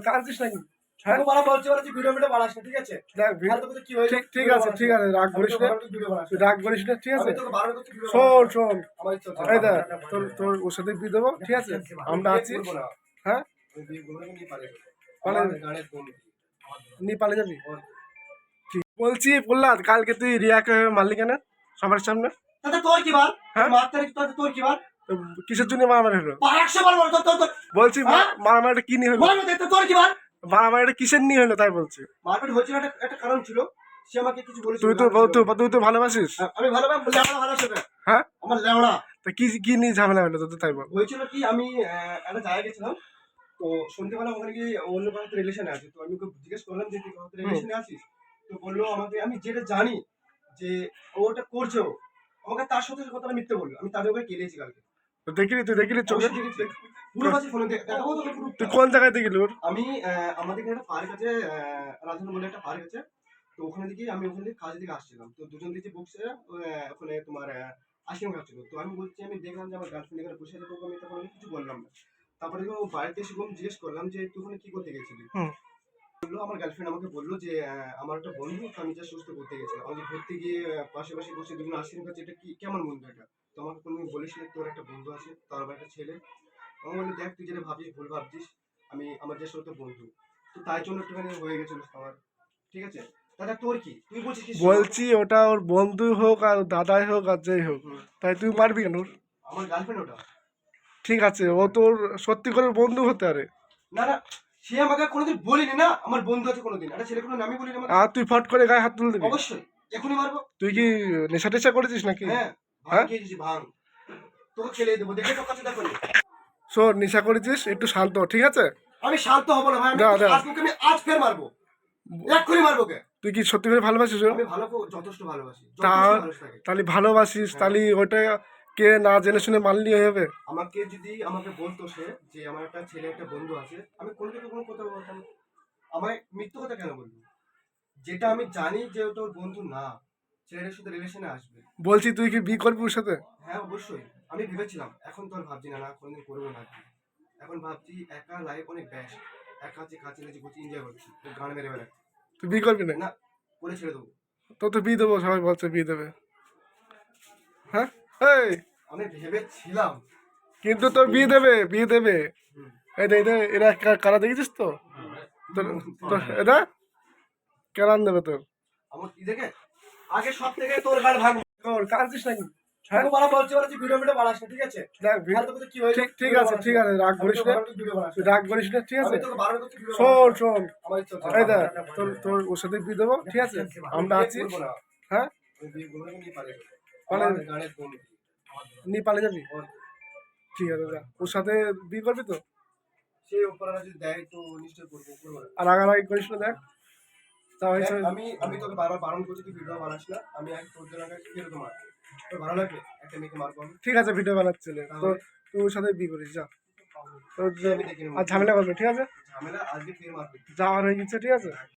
কাঁদছিস নাকি? হ্যাঁ বলা বলছে ওরা যে ভিডিও বানাস না, ঠিক আছে? দেখ ফালতু কি হয়েছে? ঠিক আছে রাগ করিস না, তুই রাগ করিস না, ঠিক আছে? আমি তোকে বারণ করছি ভিডিও শোন আমার ইচ্ছা হচ্ছে এই দেখ তোর ওর সাথে বিয়ে দেবো, ঠিক আছে? আমরা আছি। হ্যাঁ আমি বিয়ে করবো না, নিয়ে পালিয়ে যাবো। পালিয়ে আমার যাবি? গানের বন্ধু নিয়ে পালিয়ে যাবি? ঠিক বলছি প্রহ্লাদ, কালকে তুই রিয়াকে মারলি কেন সবার সামনে? তাতে তোর কি বার? হ্যাঁ? মারতে তাতে তোর কি বার? তো কিসের জন্য মারামারি হলো? 100 বার বল তোর তোর বলছি হ্যাঁ? মারামারিটা কি নিয়ে হলো? বল তো তোর কি বার? মারামারিটা কিসের নিয়ে হলো তাই বলছি। মারপিট হয়েছিল, একটা কারণ ছিল। সে আমাকে কিছু বলেছিল। তুই তো ভালোবাসিস। আমি ভালোবাসি। হ্যাঁ আমার লেওড়া তা কি নিয়ে ঝামেলা হলো তোদের তাই বল। হয়েছিল কি, আমি একটা জায়গায় গেছিলাম। তো সন্ধ্যেবেলা ওখানে গিয়ে অন্য কারোর রিলেশনে আছে। তো আমি ওকে জিজ্ঞেস করলাম যে তুই কারোর রিলেশনে আছিস? তো বললো আমাকে, আমি যেটা জানি যে ও ওটা করছে, ও আমাকে তার সাথে কথাটা মিথ্যে বললো। আমি তাদের ওকে কেলেছি কালকে। তুই দেখিলি চোখে? অবশ্যই দেখেছি। পুরো বাসি ফোনে দেখাবো তোকে পুরো। তুই কোন জায়গায় দেখিলি ওর? আমি আমাদের এখানে একটা পার্ক আছে, রাজধানী বলে একটা পার্ক আছে। তো ওখানে দিকে আমি ওখানে থেকে কাজ দিকে আসছিলাম। তো দুজন দিকে বসে ওখানে তোমার আইসক্রিম খাচ্ছিল। তো আমি বলছি, আমি দেখলাম যে আমার গার্লফ্রেন্ড এখানে বসে আছে, তোকে আমি তখন কিছু বললাম না। তারপরে যখন ও বাড়িতে এসে জিজ্ঞেস করলাম যে তুই ওখানে কি করতে গেছিলি? বললো আমার গার্লফ্রেন্ড আমাকে বললো যে আমার একটা বন্ধু, তো আমি যা সুস্থ করতে গেছিলাম। আমি ঘুরতে গিয়ে পাশে বসে দুজন আইসক্রিম খাচ্ছে, এটা কি কেমন বন্ধু এটা? তো আমাকে কোনোদিন বলিস না তোর একটা বন্ধু আছে, তার আবার একটা ছেলে। আমি বললি দেখ তুই যেটা ভাবছিস ভুল ভাবছিস, আমি আমার যে সত্য বন্ধু। তো তাই জন্য একটুখানি হয়ে গেছিল আমার, ঠিক আছে? দাদা তোর কি, তুই বলছিস কি? বলছি ওটা ওর বন্ধু হোক আর দাদাই হোক আর যেই হোক, তাই তুই মারবি কেন ওর? আমার গার্লফ্রেন্ড ওটা। ঠিক আছে ও তোর সত্যি করে বন্ধু হতে পারে। না না, সে আমাকে কোনোদিন বলিনি না আমার বন্ধু আছে কোনোদিন। একটা ছেলে কোনো নামই বলিনি আমাকে। আর তুই ফট করে গায়ে হাত তুলে দিবি? অবশ্যই, এখনই মারবো। তুই কি নেশা টেশা করেছিস নাকি? হ্যাঁ, ভাঙ খেয়েছি ভাঙ। তোকে খেলে দেবো, দেখে তোর কাছে দেখো। শোন, নেশা করেছিস, একটু শান্ত, ঠিক আছে? আমি শান্ত হবো না ভাই, আমি আজ ফের মারবো, এক্ষুনি মারবো কে। তুই কি সত্যি করে ভালোবাসিস ওর? আমি যথেষ্ট ভালোবাসি। তাহলে ভালোবাসিস, তাহলে ওটা কে না জেনে শুনে মানলি হয়ে যাবে? আমাকে যদি আমাকে বলতো সে যে আমার একটা ছেলে একটা বন্ধু আছে, আমি কোনো কথা বলতাম। আমায় মিথ্যে কথা কেন বলবো? যেটা আমি জানি যে ওটা ওর বন্ধু না, ছেলেটার সাথে রিলেশনে আসবে। বলছি তুই কি বিয়ে করবি ওর সাথে? হ্যাঁ অবশ্যই, আমি ভেবেছিলাম, এখন তো আর ভাবছি না, কোনোদিন করবো না। এখন ভাবছি একা লাইফ অনেক বেস্ট, একা আছে কাছে লেগে ঘুরছি, এনজয় করছি, গান মেরে বেড়াচ্ছি। তুই বিয়ে করবি না? না, করে ছেড়ে দেবো। তো বিয়ে দেবো, সবাই বলছে বিয়ে দেবে। হ্যাঁ এই আমি ভেবেছিলাম, কিন্তু তোর বিয়ে দেবে। এরা কারা দেখেছিস তো? এরা কেরান দেবে তোর। আমার কি দেখে আগে সব থেকে তোর গান ভাঙ। কাঁদছিস নাকি? হ্যাঁ বলা বলছে ওরা যে ভিডিও বানাস না, ঠিক আছে? দেখ ফালতু কি হয়েছে? ঠিক আছে রাগ করিস না, ঠিক আছে? আমি তোকে বারণ করছি ভিডিও শোন আমার ইচ্ছা হচ্ছে। এই দেখ তোর ওর সাথে বিয়ে দেবো, ঠিক আছে? আমরা আছি। হ্যাঁ আমি বিয়ে করবো না, নিয়ে পালিয়ে যাবো। পালিয়ে আমার গানের বন্ধু নিয়ে পালিয়ে যাবি? ঠিক আছে যা, ওর সাথে বিয়ে করবি তো? সেই উপরালা যদি দেয় তো নিশ্চয়ই করবো না। আর রাগারাগি করিস না, দেখ তা হয়েছে। আমি তোকে বারবার বারণ করছি তুই ভিডিও বানাস না। আমি এক তোর জন্য ফেরত মার, তোর ভালো লাগবে একটা মেয়েকে মারবো আমি? ঠিক আছে ভিডিও বানাচ্ছি তো, তুই ওর সাথে বিয়ে করিস যা। তোর আমি দেখি আর ঝামেলা করবে, ঠিক আছে? ঝামেলা আজকে ফের মারবে। যাওয়ার হয়ে গেছে, ঠিক আছে?